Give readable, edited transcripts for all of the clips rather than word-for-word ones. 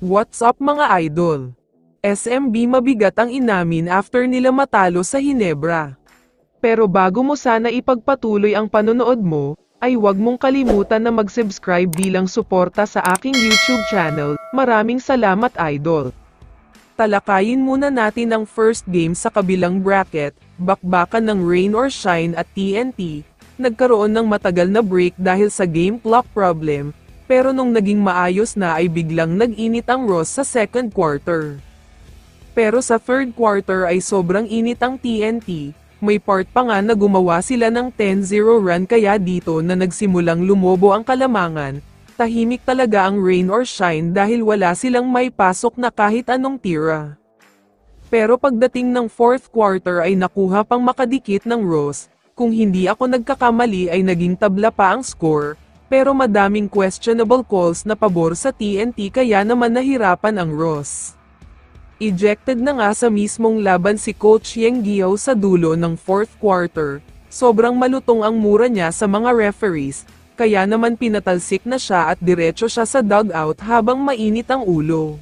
What's up mga idol? SMB mabigat ang inamin after nila matalo sa Hinebra. Pero bago mo sana ipagpatuloy ang panonood mo, ay huwag mong kalimutan na mag-subscribe bilang suporta sa aking YouTube channel. Maraming salamat idol. Talakayin muna natin ang first game sa kabilang bracket, bakbakan ng Rain or Shine at TNT. Nagkaroon ng matagal na break dahil sa game clock problem. Pero nung naging maayos na ay biglang nag-init ang Ross sa second quarter. Pero sa third quarter ay sobrang init ang TNT, may part pa nga na gumawa sila ng 10-0 run kaya dito na nagsimulang lumobo ang kalamangan, tahimik talaga ang Rain or Shine dahil wala silang may pasok na kahit anong tira. Pero pagdating ng fourth quarter ay nakuha pang makadikit ng Ross, kung hindi ako nagkakamali ay naging tabla pa ang score. Pero madaming questionable calls na pabor sa TNT kaya naman nahirapan ang Ross. Ejected na nga sa mismong laban si Coach Yeng Guiao sa dulo ng fourth quarter, sobrang malutong ang mura niya sa mga referees, kaya naman pinatalsik na siya at diretso siya sa dugout habang mainit ang ulo.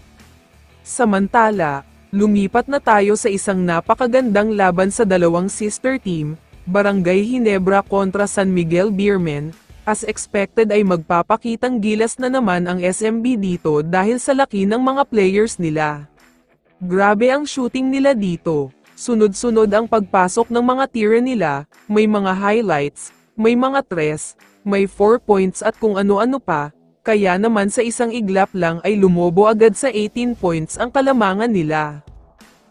Samantala, lumipat na tayo sa isang napakagandang laban sa dalawang sister team, Barangay Hinebra kontra San Miguel Beermen. As expected ay magpapakitang gilas na naman ang SMB dito dahil sa laki ng mga players nila. Grabe ang shooting nila dito, sunod-sunod ang pagpasok ng mga tira nila, may mga highlights, may mga tres, may 4 points at kung ano-ano pa, kaya naman sa isang iglap lang ay lumobo agad sa 18 points ang kalamangan nila.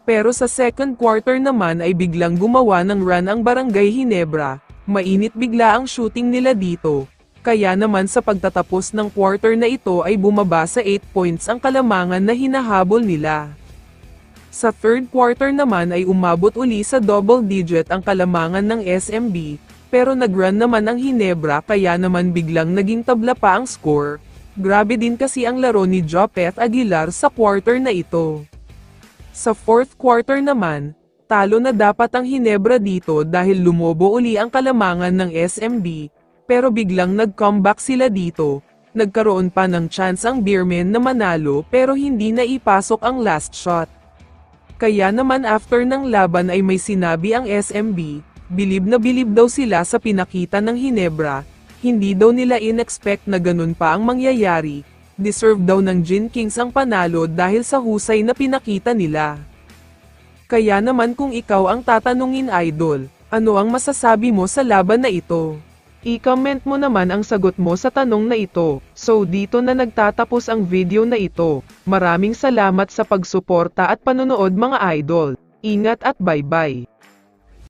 Pero sa second quarter naman ay biglang gumawa ng run ang Barangay Hinebra. Mainit bigla ang shooting nila dito, kaya naman sa pagtatapos ng quarter na ito ay bumaba sa 8 points ang kalamangan na hinahabol nila. Sa third quarter naman ay umabot uli sa double digit ang kalamangan ng SMB, pero nag-run naman ang Hinebra kaya naman biglang naging tabla pa ang score. Grabe din kasi ang laro ni Jopeth Aguilar sa quarter na ito. Sa fourth quarter naman, talo na dapat ang Hinebra dito dahil lumobo uli ang kalamangan ng SMB, pero biglang nag-comeback sila dito, nagkaroon pa ng chance ang Beermen na manalo pero hindi na ipasok ang last shot. Kaya naman after ng laban ay may sinabi ang SMB, bilib na bilib daw sila sa pinakita ng Hinebra, hindi daw nila in-expect na ganun pa ang mangyayari, deserve daw ng Gin Kings ang panalo dahil sa husay na pinakita nila. Kaya naman kung ikaw ang tatanungin idol, ano ang masasabi mo sa laban na ito? I-comment mo naman ang sagot mo sa tanong na ito. So dito na nagtatapos ang video na ito. Maraming salamat sa pagsuporta at panonood mga idol. Ingat at bye-bye.